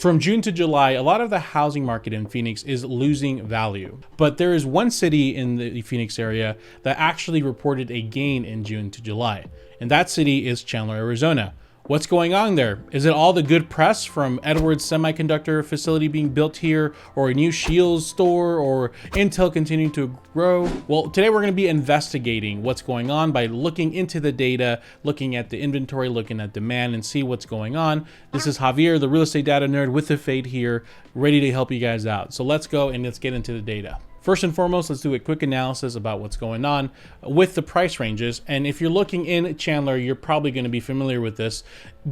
From June to July, a lot of the housing market in Phoenix is losing value. But there is one city in the Phoenix area that actually reported a gain in June to July. And that city is Chandler, Arizona. What's going on there? Is it all the good press from Edwards Semiconductor facility being built here, or a new Shields store, or Intel continuing to grow? Well, today we're going to be investigating what's going on by looking into the data, looking at the inventory, looking at demand, and see what's going on. This is Javier, the real estate data nerd with the fade here, ready to help you guys out. So let's go and let's get into the data. First and foremost, let's do a quick analysis about what's going on with the price ranges. And if you're looking in Chandler, you're probably going to be familiar with this.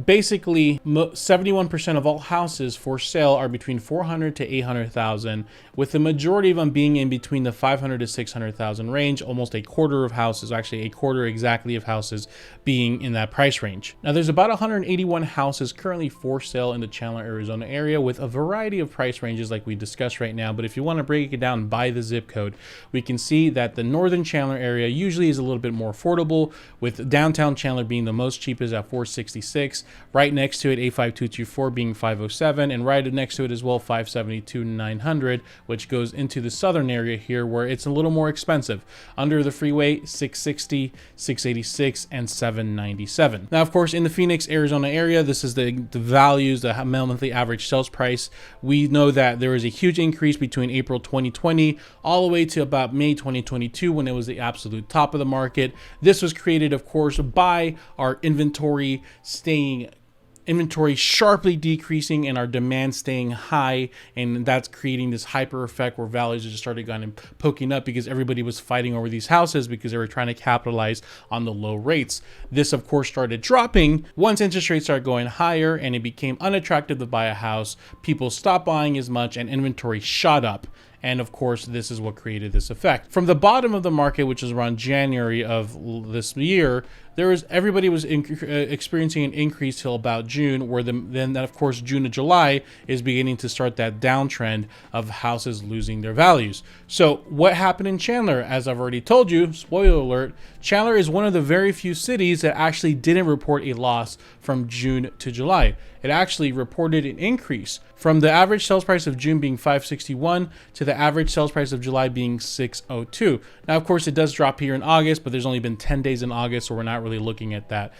Basically, 71% of all houses for sale are between 400 to 800,000, with the majority of them being in between the 500 to 600,000 range. Almost a quarter of houses, actually a quarter exactly of houses, being in that price range. Now, there's about 181 houses currently for sale in the Chandler, Arizona area, with a variety of price ranges like we discussed right now. But if you want to break it down by the zip code, we can see that the northern Chandler area usually is a little bit more affordable, with downtown Chandler being the most cheapest at $466, right next to it A5224 being $507, and right next to it as well $572,900, which goes into the southern area here where it's a little more expensive. Under the freeway, $660, $686, and $797. Now, of course, in the Phoenix, Arizona area, this is the values, the monthly average sales price. We know that there was a huge increase between April 2020 all the way to about May 2022, when it was the absolute top of the market. This was created, of course, by our inventory sharply decreasing and our demand staying high, and that's creating this hyper effect where values just started kind of poking up because everybody was fighting over these houses because they were trying to capitalize on the low rates. This, of course, started dropping once interest rates started going higher and it became unattractive to buy a house. People stopped buying as much and inventory shot up. And of course, this is what created this effect. From the bottom of the market, which is around January of this year, everybody was experiencing an increase till about June, where then of course June to July is beginning to start that downtrend of houses losing their values. So what happened in Chandler? As I've already told you, spoiler alert, Chandler is one of the very few cities that actually didn't report a loss from June to July. It actually reported an increase from the average sales price of June being $561 to the average sales price of July being $602. Now, of course, it does drop here in August, but there's only been 10 days in August, so we're not really looking at that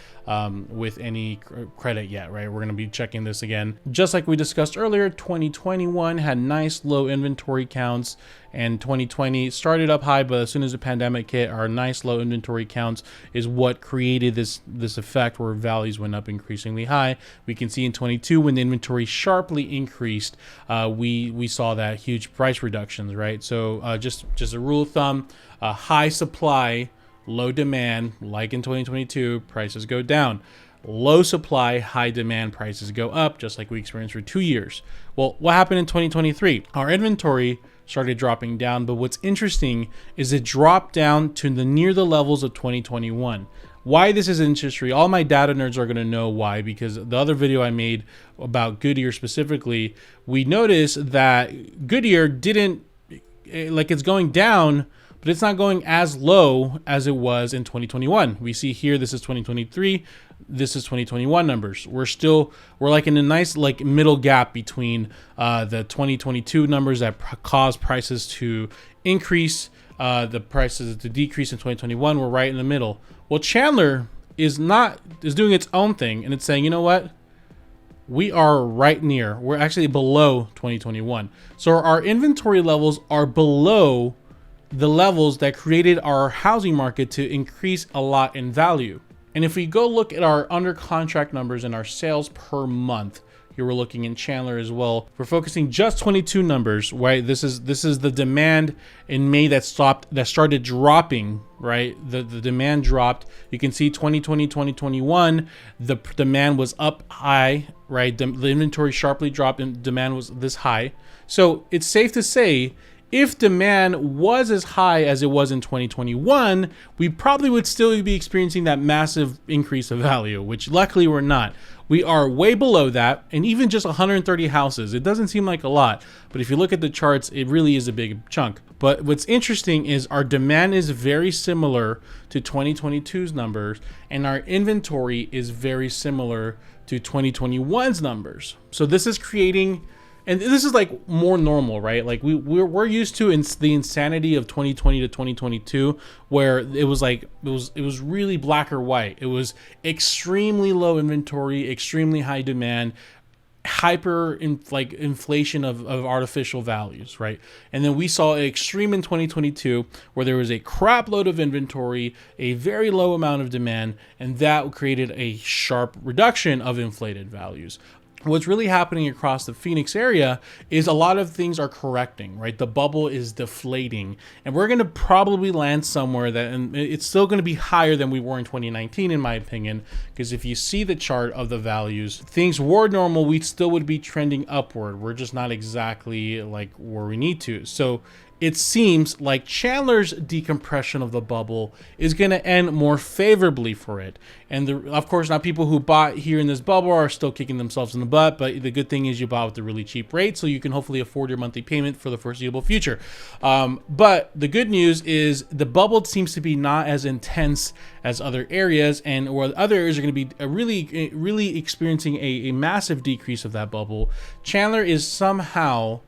with any credit yet, right? We're going to be checking this again. Just like we discussed earlier, 2021 had nice low inventory counts, and 2020 started up high, but as soon as the pandemic hit, our nice low inventory counts is what created this effect where values went up increasingly high. We can see in 22, when the inventory sharply increased, we saw that huge price reductions, right? So just a rule of thumb, high supply, low demand, like in 2022, prices go down. Low supply, high demand, prices go up, just like we experienced for 2 years. Well, what happened in 2023? Our inventory started dropping down, but what's interesting is it dropped down to near the levels of 2021. Why this is interesting, all my data nerds are going to know why, because the other video I made about Goodyear specifically, we noticed that Goodyear didn't, like, it's going down, but it's not going as low as it was in 2021. We see here, this is 2023, this is 2021 numbers. We're like in a nice like middle gap between the 2022 numbers that caused prices to increase, the prices to decrease in 2021. We're right in the middle. Well, Chandler is doing its own thing, and it's saying, you know what? We are right near, we're actually below 2021. So our inventory levels are below the levels that created our housing market to increase a lot in value. And if we go look at our under contract numbers and our sales per month, here we're looking in Chandler as well. We're focusing just 22 numbers, right? This is the demand in May that started dropping, right? The demand dropped. You can see 2020, 2021, the demand was up high, right? The inventory sharply dropped and demand was this high. So it's safe to say, if demand was as high as it was in 2021, we probably would still be experiencing that massive increase of value, which luckily we're not. We are way below that, and even just 130 houses, it doesn't seem like a lot, but if you look at the charts, it really is a big chunk. But what's interesting is our demand is very similar to 2022's numbers, and our inventory is very similar to 2021's numbers. So this is creating, and this is like more normal, right? Like we're used to the insanity of 2020 to 2022, where it was like it was really black or white. It was extremely low inventory, extremely high demand, inflation of artificial values, right? And then we saw an extreme in 2022 where there was a crap load of inventory, a very low amount of demand, and that created a sharp reduction of inflated values. What's really happening across the Phoenix area is a lot of things are correcting, right? The bubble is deflating, and we're going to probably land somewhere that, and it's still going to be higher than we were in 2019, in my opinion, because if you see the chart of the values, things were normal, we still would be trending upward. We're just not exactly like where we need to. So it seems like Chandler's decompression of the bubble is going to end more favorably for it. And of course, now people who bought here in this bubble are still kicking themselves in the butt, but the good thing is you bought with a really cheap rate, so you can hopefully afford your monthly payment for the foreseeable future. But the good news is the bubble seems to be not as intense as other areas, and or other areas are going to be really experiencing a massive decrease of that bubble. Chandler is somehow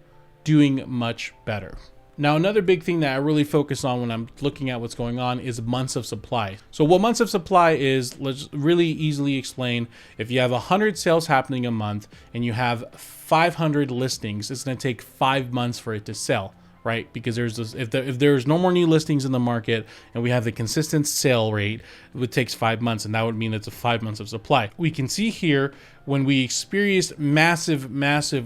doing much better. Now, another big thing that I really focus on when I'm looking at what's going on is months of supply. So what months of supply is, let's really easily explain. If you have 100 sales happening a month and you have 500 listings, it's going to take 5 months for it to sell, right? Because there's this, if there's no more new listings in the market and we have the consistent sale rate, it takes 5 months, and that would mean it's a 5 months of supply. We can see here when we experienced massive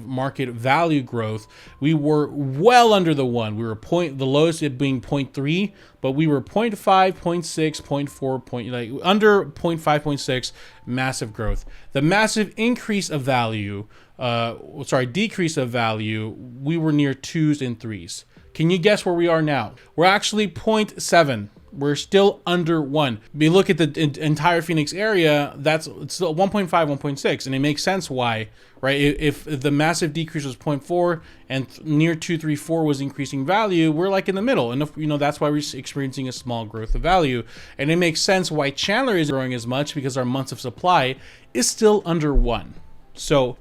market value growth, we were well under the one. We were the lowest it being 0.3, but we were 0.5, 0.6, 0.4, under 0.5, 0.6, massive growth. The massive increase of value, decrease of value, we were near 2s and 3s. Can you guess where we are now? We're actually 0.7. We're still under 1. We look at the entire Phoenix area, it's still 1.5, 1.6, and it makes sense why, right? If the massive decrease was 0.4 and near 2, 3, 4 was increasing value, we're like in the middle, and that's why we're experiencing a small growth of value. And it makes sense why Chandler is growing as much, because our months of supply is still under 1. So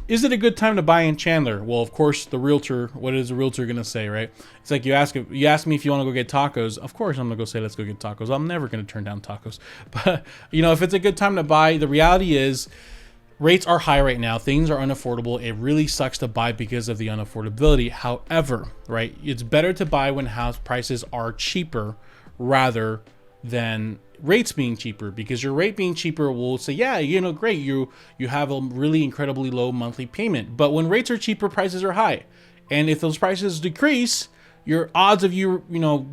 is it a good time to buy in Chandler? Well, of course, the realtor, what is a realtor going to say, right? It's like you ask me if you want to go get tacos. Of course, I'm going to go say, let's go get tacos. I'm never going to turn down tacos. But, if it's a good time to buy, the reality is rates are high right now. Things are unaffordable. It really sucks to buy because of the unaffordability. However, right, it's better to buy when house prices are cheaper rather than rates being cheaper, because your rate being cheaper will say, yeah, great, you have a really incredibly low monthly payment. But when rates are cheaper, prices are high, and if those prices decrease, your odds of you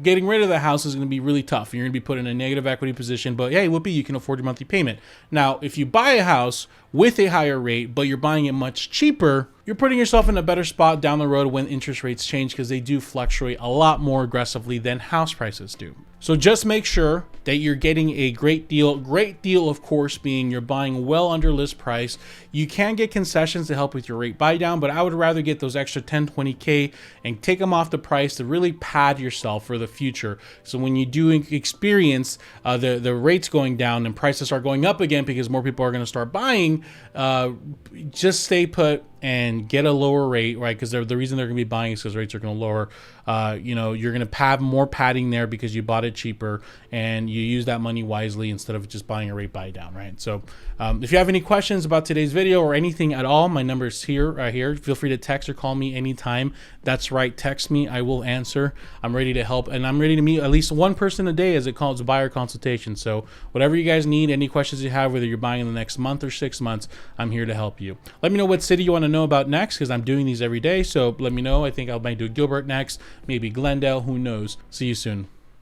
getting rid of the house is going to be really tough. You're going to be put in a negative equity position, but hey, whoopee, you can afford your monthly payment. Now, if you buy a house with a higher rate, but you're buying it much cheaper, you're putting yourself in a better spot down the road when interest rates change, because they do fluctuate a lot more aggressively than house prices do. So just make sure that you're getting a great deal, of course, being you're buying well under list price. You can get concessions to help with your rate buy down, but I would rather get those extra 10, 20K and take them off the price to really pad yourself for the future. So when you do experience the rates going down and prices are going up again because more people are going to start buying, just stay put and get a lower rate, right? Because the reason they're going to be buying is because rates are going to lower. You're going to have more padding there because you bought it cheaper, and you use that money wisely instead of just buying a rate buy down, right? So if you have any questions about today's video or anything at all, my number is here, right here. Feel free to text or call me anytime. That's right, text me, I will answer. I'm ready to help, and I'm ready to meet at least one person a day as it calls a buyer consultation. So whatever you guys need, any questions you have, whether you're buying in the next month or 6 months, I'm here to help you. Let me know what city you want to know about next, because I'm doing these every day. So let me know. I think I might do Gilbert next, maybe Glendale, who knows. See you soon.